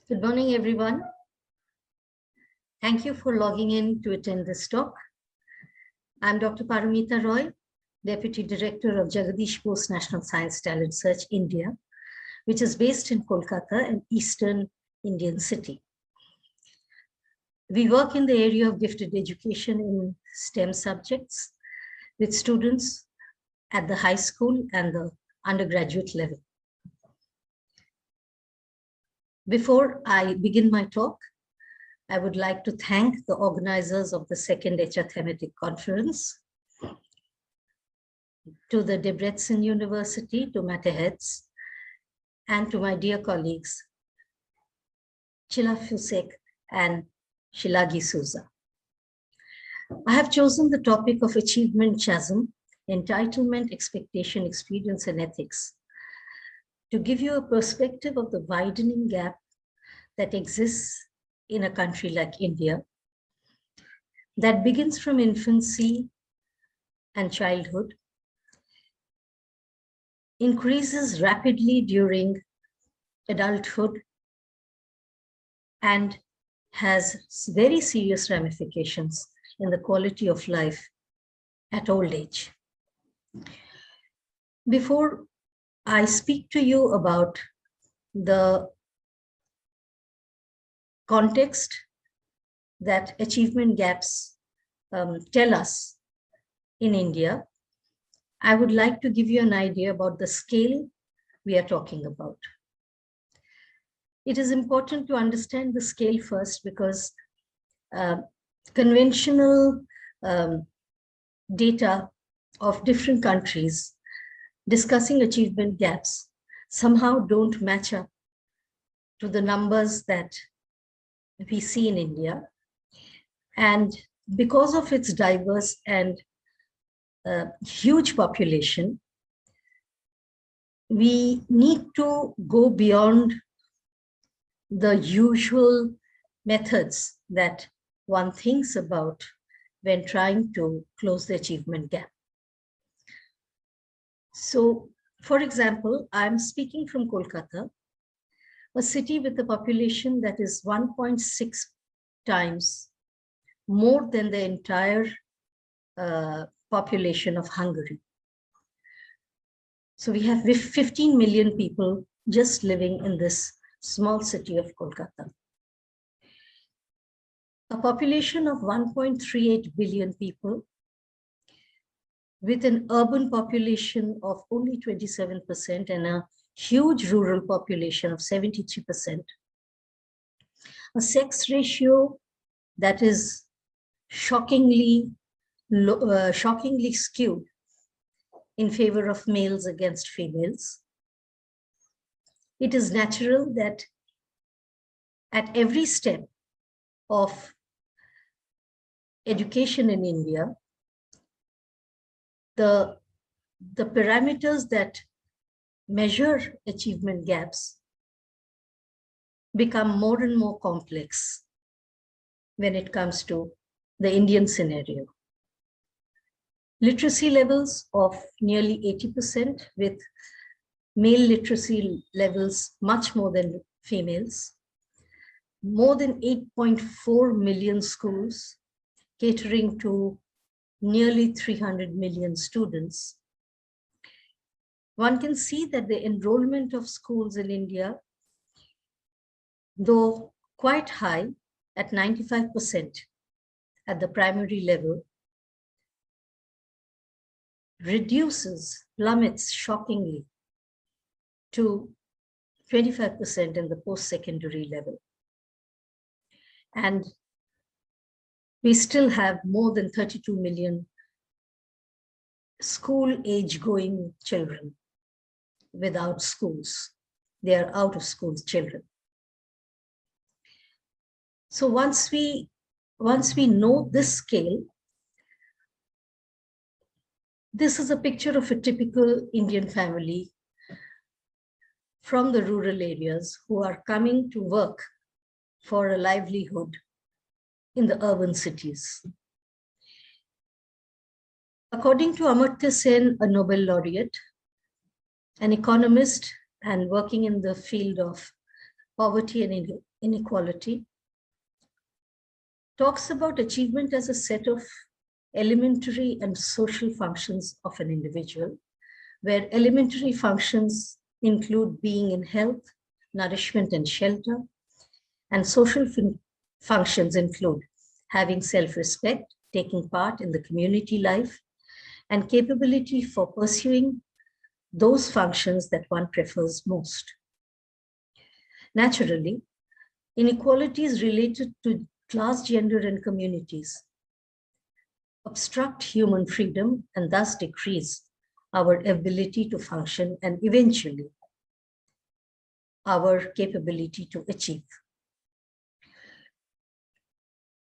Good morning, everyone. Thank you for logging in to attend this talk. I'm Dr. Paromita Roy, Deputy Director of Jagadish Bose National Science Talent Search, India, which is based in Kolkata, an eastern Indian city. We work in the area of gifted education in STEM subjects with students at the high school and the undergraduate level. Before I begin my talk, I would like to thank the organizers of the second HR thematic conference, to the Debrecen University, to Mate heads, and to my dear colleagues, Chila Fusek and Shilagi Souza. I have chosen the topic of achievement chasm, entitlement, expectation, experience, and ethics to give you a perspective of the widening gap that exists in a country like India, that begins from infancy and childhood, increases rapidly during adulthood, and has very serious ramifications in the quality of life at old age. Before I speak to you about the context that achievement gaps tell us in India, I would like to give you an idea about the scale we are talking about. It is important to understand the scale first because conventional data of different countries discussing achievement gaps somehow don't match up to the numbers that we see in India. And because of its diverse and huge population, we need to go beyond the usual methods that one thinks about when trying to close the achievement gap. So, for example, I'm speaking from Kolkata, a city with a population that is 1.6 times more than the entire population of Hungary. So we have 15 million people just living in this small city of Kolkata. A population of 1.38 billion people with an urban population of only 27% and a huge rural population of 73%. A sex ratio that is shockingly skewed in favor of males against females. It is natural that at every step of education in India, the parameters that measure achievement gaps become more and more complex when it comes to the Indian scenario. Literacy levels of nearly 80%, with male literacy levels much more than females. More than 8.4 million schools catering to nearly 300 million students. One can see that the enrollment of schools in India, though quite high at 95% at the primary level, plummets shockingly to 25% in the post-secondary level. And we still have more than 32 million school-age going children without schools. They are out of school children. So once we know this scale, this is a picture of a typical Indian family from the rural areas who are coming to work for a livelihood in the urban cities. According to Amartya Sen, a Nobel laureate, an economist and working in the field of Poverty and Inequality, talks about achievement as a set of elementary and social functions of an individual, where elementary functions include being in health, nourishment, and shelter, and social functions include having self-respect, taking part in the community life, and capability for pursuing those functions that one prefers most. Naturally, inequalities related to class, gender, and communities obstruct human freedom and thus decrease our ability to function and eventually our capability to achieve.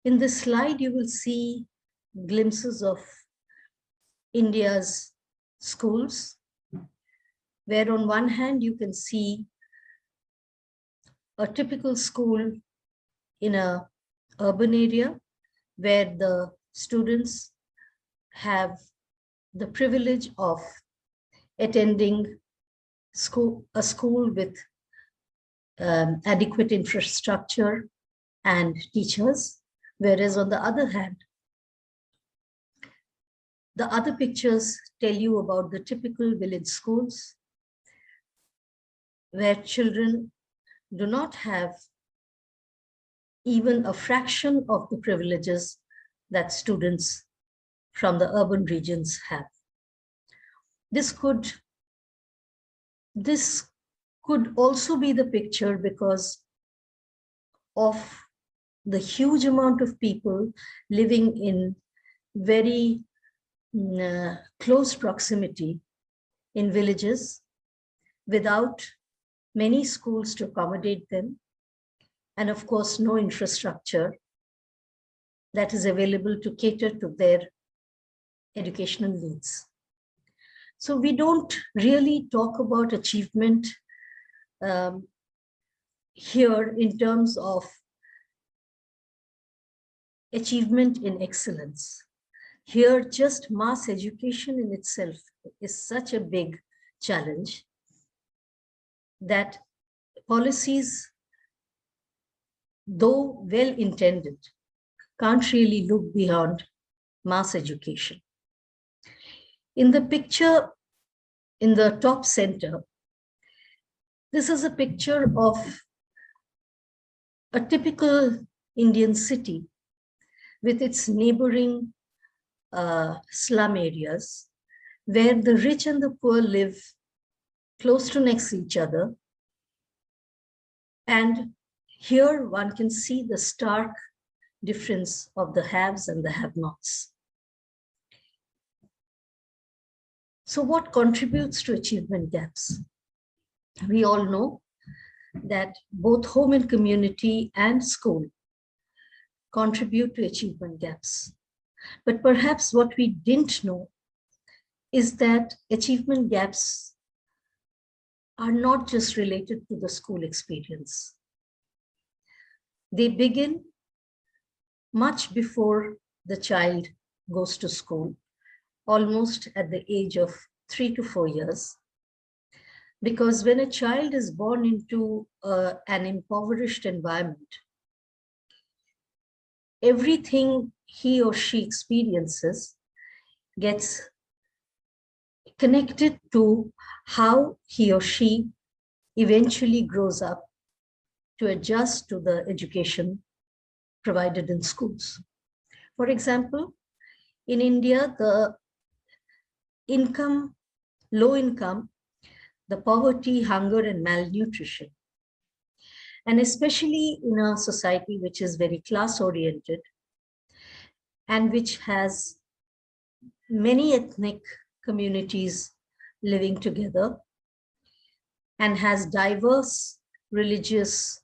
In this slide, you will see glimpses of India's schools, where on one hand you can see a typical school in an urban area where the students have the privilege of attending a school with adequate infrastructure and teachers, whereas on the other hand, the other pictures tell you about the typical village schools where children do not have even a fraction of the privileges that students from the urban regions have. This could also be the picture because of the huge amount of people living in very close proximity in villages without many schools to accommodate them, and of course, no infrastructure that is available to cater to their educational needs. So we don't really talk about achievement here in terms of achievement in excellence. Here, just mass education in itself is such a big challenge that policies, though well-intended, can't really look beyond mass education. In the picture in the top center, this is a picture of a typical Indian city with its neighboring slum areas, where the rich and the poor live close to next to each other. And here one can see the stark difference of the haves and the have-nots. So what contributes to achievement gaps? We all know that both home and community and school contribute to achievement gaps. But perhaps what we didn't know is that achievement gaps are not just related to the school experience. They begin much before the child goes to school, almost at the age of 3 to 4 years. Because when a child is born into an impoverished environment, everything he or she experiences gets connected to how he or she eventually grows up to adjust to the education provided in schools. For example, in India, the low income, the poverty, hunger, and malnutrition, and especially in a society which is very class-oriented and which has many ethnic communities living together and has diverse religious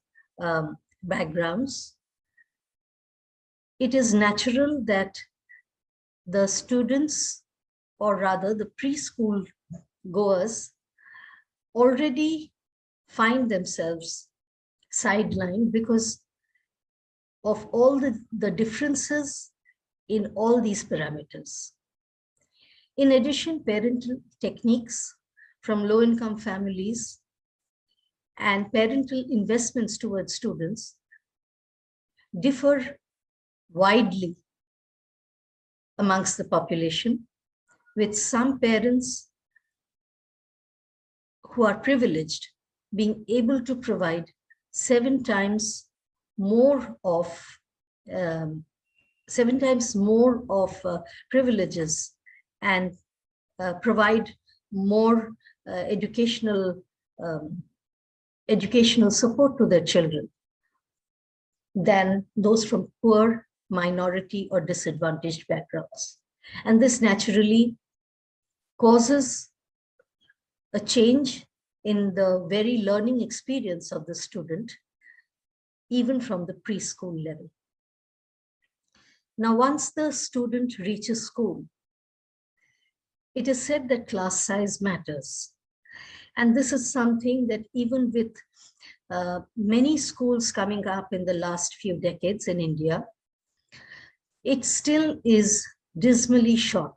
backgrounds, it is natural that the students, or rather the preschool goers, already find themselves sidelined because of all the differences in all these parameters. In addition, parental techniques from low-income families and parental investments towards students differ widely amongst the population, with some parents who are privileged being able to provide 7 times more of um, 7 times more of privileges and provide more educational support to their children than those from poor, minority, or disadvantaged backgrounds. And this naturally causes a change in the very learning experience of the student, even from the preschool level. Now, once the student reaches school, it is said that class size matters. And this is something that even with many schools coming up in the last few decades in India, it still is dismally short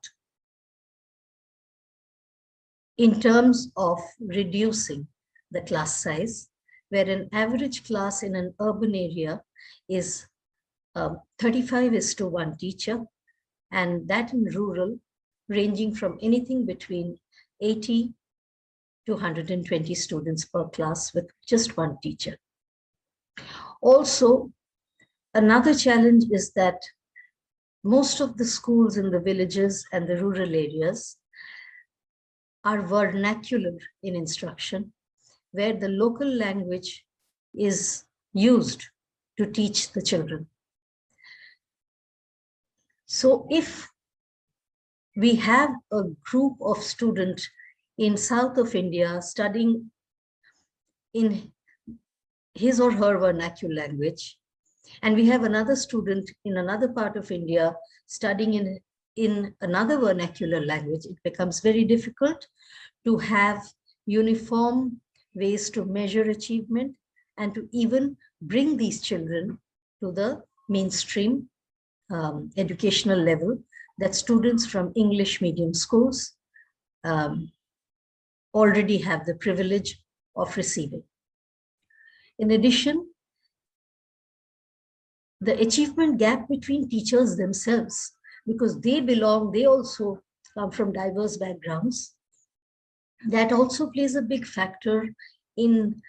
in terms of reducing the class size, where an average class in an urban area is 35:1 teacher, and that in rural, ranging from anything between 80 to 120 students per class with just one teacher. Also, another challenge is that most of the schools in the villages and the rural areas are vernacular in instruction, where the local language is used to teach the children. So if we have a group of students in south of India studying in his or her vernacular language, and we have another student in another part of India studying in another vernacular language, it becomes very difficult to have uniform ways to measure achievement and to even bring these children to the mainstream educational level that students from English medium schools already have the privilege of receiving. In addition, the achievement gap between teachers themselves, because they also come from diverse backgrounds, that also plays a big factor in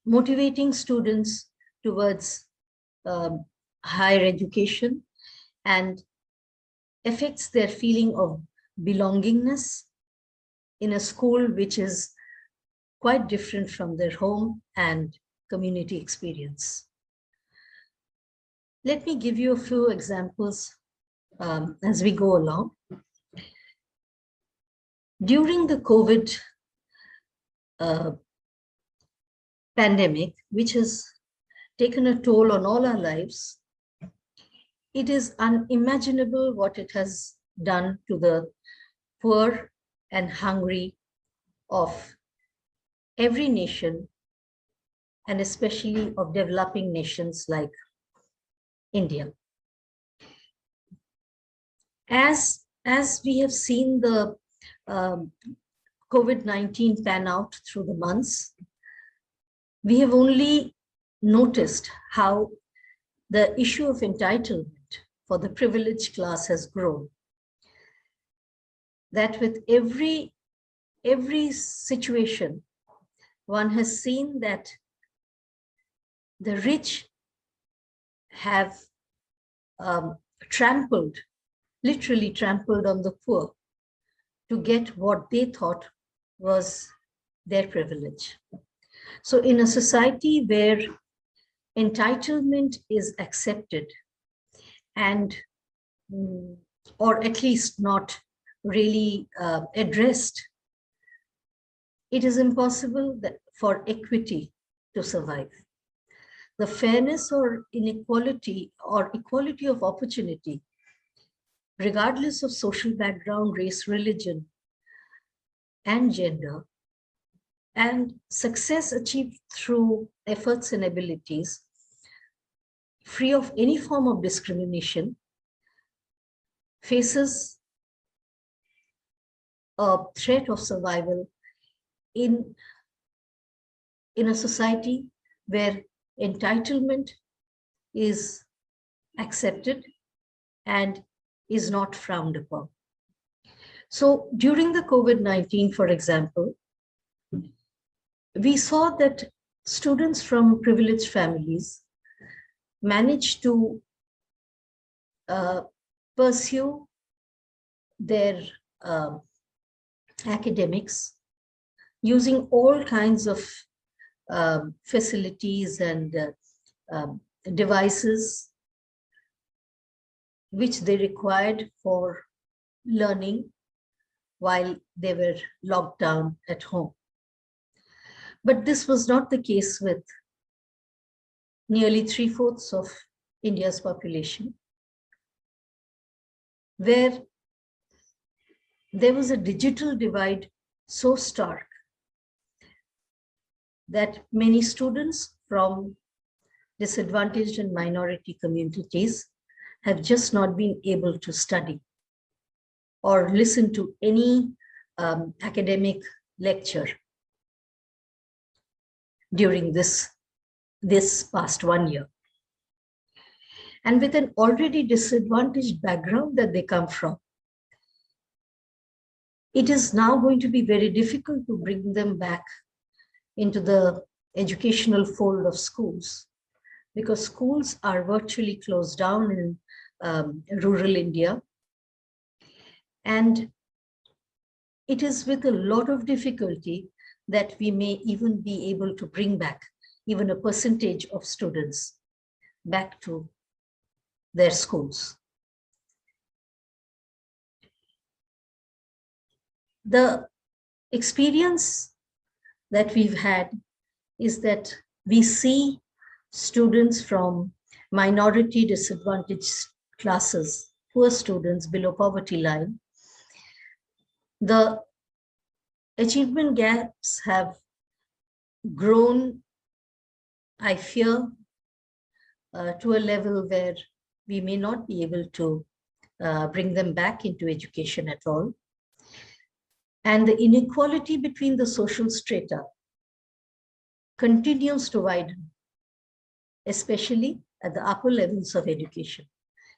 motivating students towards higher education and affects their feeling of belongingness in a school which is quite different from their home and community experience. Let me give you a few examples as we go along. During the COVID pandemic, which has taken a toll on all our lives, it is unimaginable what it has done to the poor and hungry of every nation, and especially of developing nations like India. As we have seen the COVID-19 pan out through the months, we have only noticed how the issue of entitlement for the privileged class has grown. That with every situation, one has seen that the rich have literally trampled on the poor to get what they thought was their privilege. So in a society where entitlement is accepted and, or at least not really addressed, it is impossible for equity to survive. The fairness or inequality or equality of opportunity, regardless of social background, race, religion, and gender, and success achieved through efforts and abilities, free of any form of discrimination, faces a threat of survival in in a society where entitlement is accepted and is not frowned upon. So during the COVID-19, for example, we saw that students from privileged families managed to pursue their academics using all kinds of facilities and devices which they required for learning while they were locked down at home. But this was not the case with nearly 3/4 of India's population, where there was a digital divide so stark that many students from disadvantaged and minority communities have just not been able to study or listen to any academic lecture during this past 1 year. And with an already disadvantaged background that they come from, it is now going to be very difficult to bring them back into the educational fold of schools, because schools are virtually closed down in rural India. And it is with a lot of difficulty that we may even be able to bring back even a percentage of students back to their schools. The experience that we've had is that we see students from minority disadvantaged classes, poor students below poverty line. The achievement gaps have grown, I fear, to a level where we may not be able to bring them back into education at all. And the inequality between the social strata continues to widen, especially at the upper levels of education.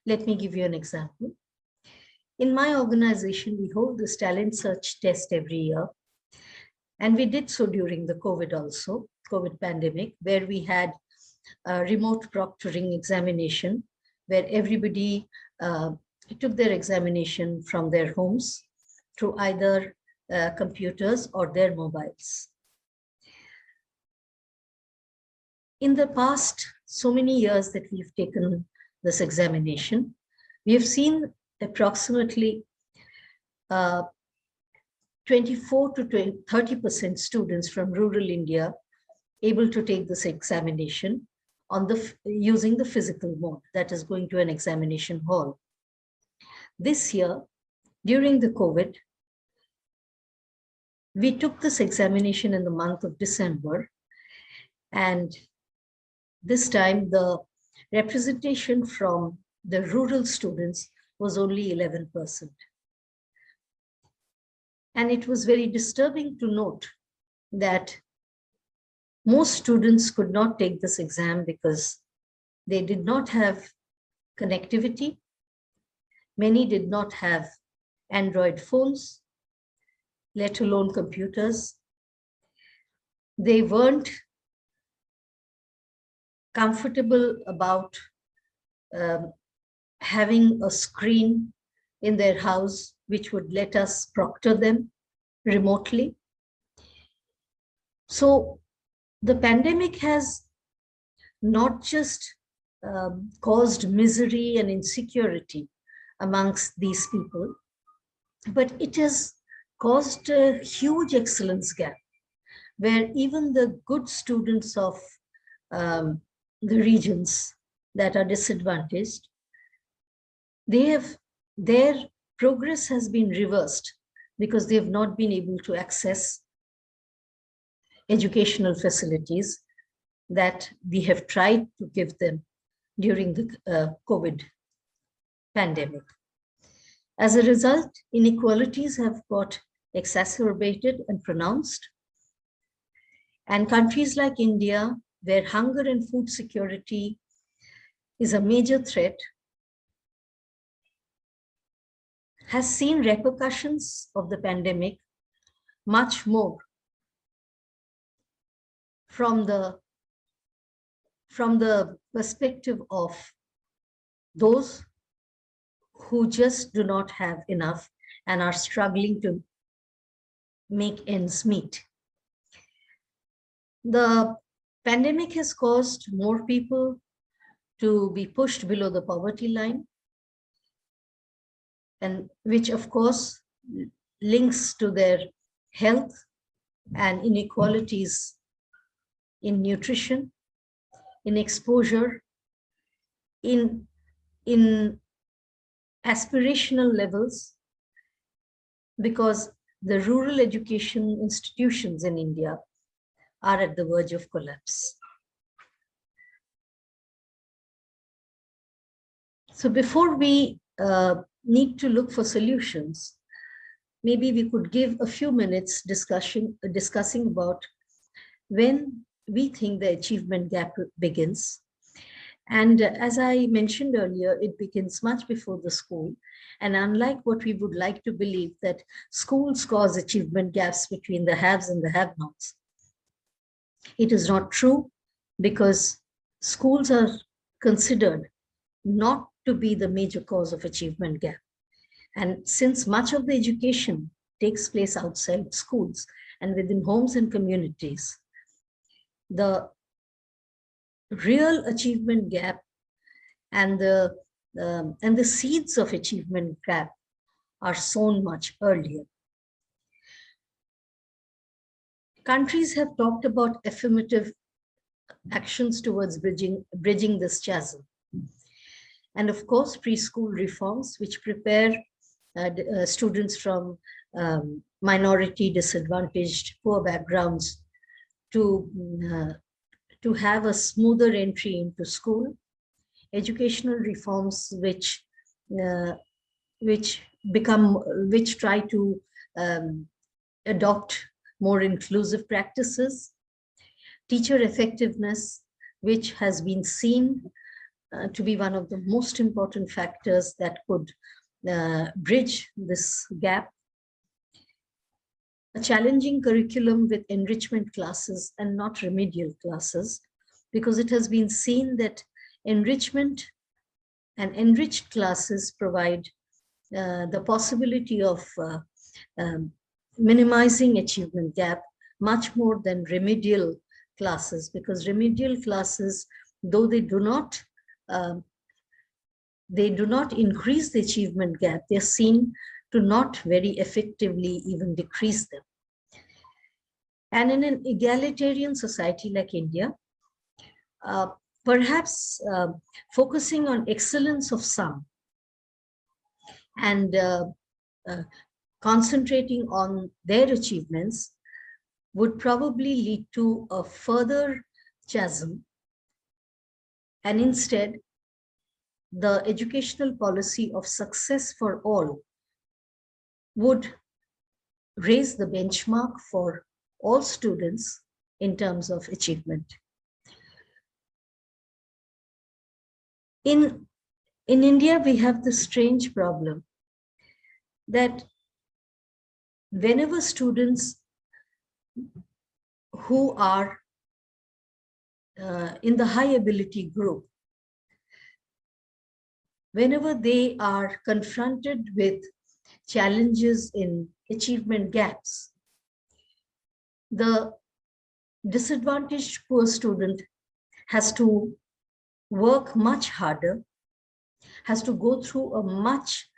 Let me give you an example. In my organization, we hold this talent search test every year. And we did so during the COVID pandemic, where we had a remote proctoring examination, where everybody took their examination from their homes through either computers or their mobiles. In the past so many years that we've taken this examination, we have seen approximately 24 to 30% students from rural India able to take this examination on using the physical mode, that is going to an examination hall. This year, during the COVID, we took this examination in the month of December, and this time the representation from the rural students was only 11%. And it was very disturbing to note that most students could not take this exam because they did not have connectivity. Many did not have Android phones, let alone computers. They weren't comfortable about having a screen in their house which would let us proctor them remotely. So the pandemic has not just caused misery and insecurity amongst these people, but it has caused a huge excellence gap, where even the good students of the regions that are disadvantaged, their progress has been reversed because they have not been able to access educational facilities that we have tried to give them during the COVID pandemic. As a result, inequalities have got exacerbated and pronounced. And countries like India, where hunger and food security is a major threat, has seen repercussions of the pandemic much more from the perspective of those who just do not have enough and are struggling to make ends meet. The pandemic has caused more people to be pushed below the poverty line, and which of course links to their health and inequalities in nutrition, in exposure, in aspirational levels, because the rural education institutions in India are at the verge of collapse. So before we need to look for solutions, maybe we could give a few minutes discussing about when we think the achievement gap begins. And as I mentioned earlier, it begins much before the school. And unlike what we would like to believe that schools cause achievement gaps between the haves and the have-nots, it is not true, because schools are considered not to be the major cause of achievement gap. And since much of the education takes place outside schools and within homes and communities, the real achievement gap and the seeds of achievement gap are sown much earlier. Countries have talked about affirmative actions towards bridging this chasm. And of course, preschool reforms, which prepare students from minority, disadvantaged, poor backgrounds to have a smoother entry into school. Educational reforms which try to adopt more inclusive practices. Teacher effectiveness, which has been seen to be one of the most important factors that could bridge this gap. A challenging curriculum with enrichment classes and not remedial classes, because it has been seen that enrichment and enriched classes provide the possibility of minimizing achievement gap much more than remedial classes, because remedial classes, though they do not increase the achievement gap, they're seen to not very effectively even decrease them. And in an egalitarian society like India, perhaps focusing on excellence of some and concentrating on their achievements would probably lead to a further chasm. And instead, the educational policy of success for all would raise the benchmark for all students in terms of achievement. In India, we have this strange problem that whenever students who are in the high ability group, whenever they are confronted with challenges in achievement gaps, the disadvantaged poor student has to work much harder, has to go through a much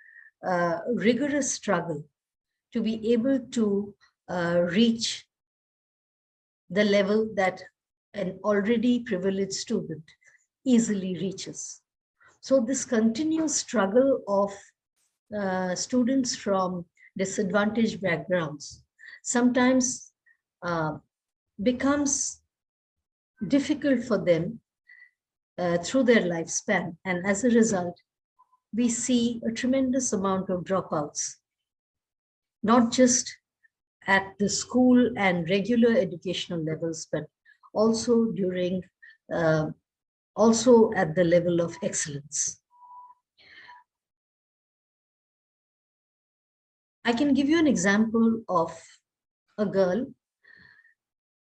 rigorous struggle to be able to reach the level that an already privileged student easily reaches. So this continuous struggle of students from disadvantaged backgrounds sometimes becomes difficult for them through their lifespan. And as a result, we see a tremendous amount of dropouts, not just at the school and regular educational levels, but also during, also at the level of excellence. I can give you an example of a girl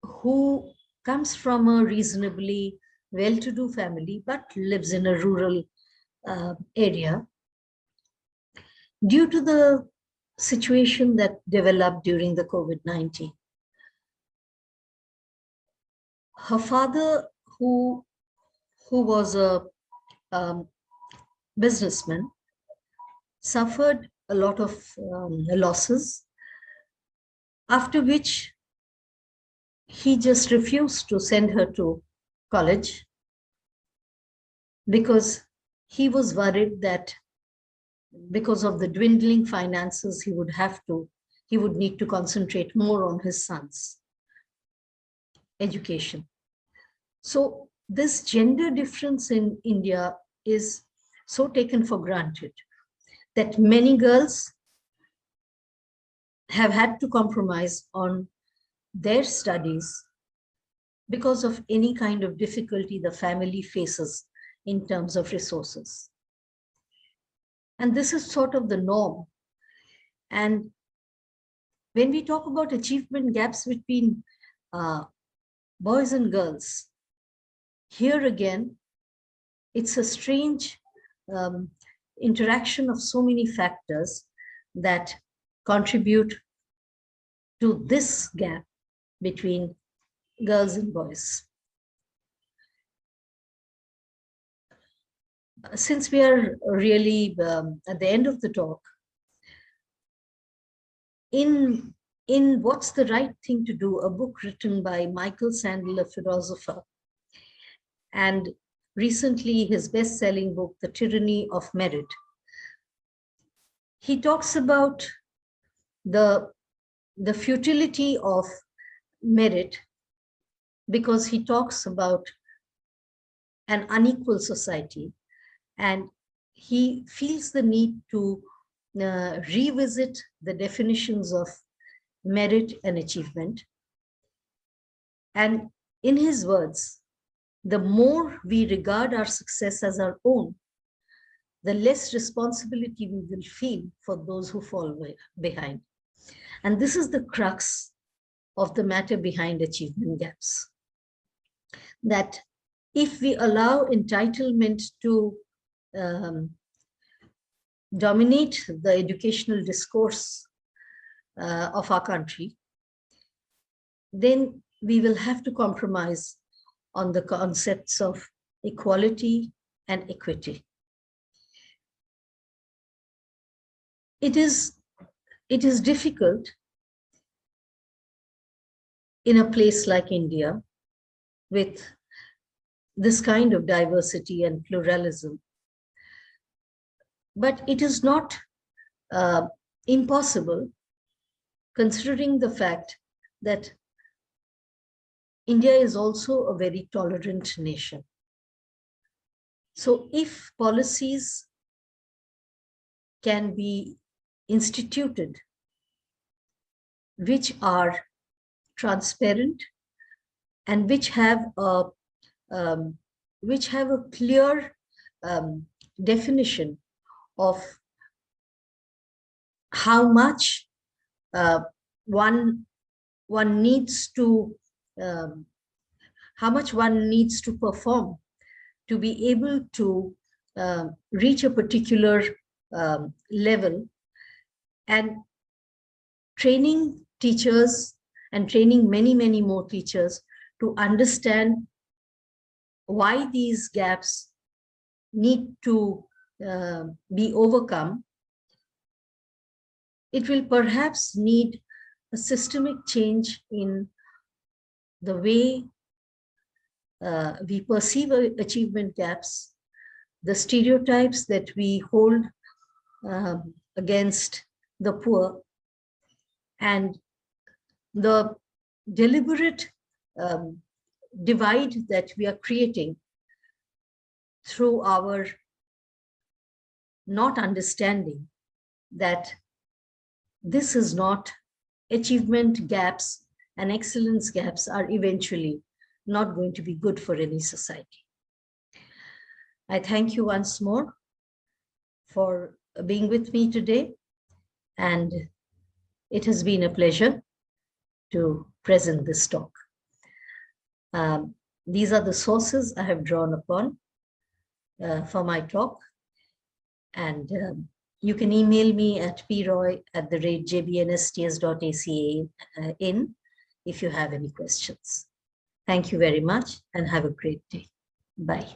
who comes from a reasonably well-to-do family, but lives in a rural area. Due to the situation that developed during the COVID-19, her father, who was a businessman, suffered a lot of losses, after which he just refused to send her to college because he was worried that because of the dwindling finances, he would need to concentrate more on his son's education. So this gender difference in India is so taken for granted that many girls have had to compromise on their studies because of any kind of difficulty the family faces in terms of resources. And this is sort of the norm. And when we talk about achievement gaps between boys and girls, here again, it's a strange interaction of so many factors that contribute to this gap between girls and boys. Since we are really at the end of the talk, in What's the Right Thing to Do, a book written by Michael Sandel, a philosopher, and recently his best-selling book, The Tyranny of Merit, he talks about the futility of merit because he talks about an unequal society, and he feels the need to revisit the definitions of merit and achievement. And in his words, the more we regard our success as our own, the less responsibility we will feel for those who fall behind. And this is the crux of the matter behind achievement gaps. That if we allow entitlement to dominate the educational discourse of our country, then we will have to compromise on the concepts of equality and equity. It is difficult in a place like India with this kind of diversity and pluralism. But it is not impossible, considering the fact that India is also a very tolerant nation. So if policies can be instituted which are transparent and which have a clear definition of how much one needs to perform to be able to reach a particular level, and training teachers and training many more teachers to understand why these gaps need to be overcome. It will perhaps need a systemic change in the way we perceive achievement gaps, the stereotypes that we hold against the poor, and the deliberate divide that we are creating through our not understanding that this is not achievement gaps and excellence gaps are eventually not going to be good for any society. I thank you once more for being with me today, and it has been a pleasure to present this talk. These are the sources I have drawn upon for my talk, and you can email me at proy@jbnsts.aca.in if you have any questions. Thank you very much and have a great day. Bye.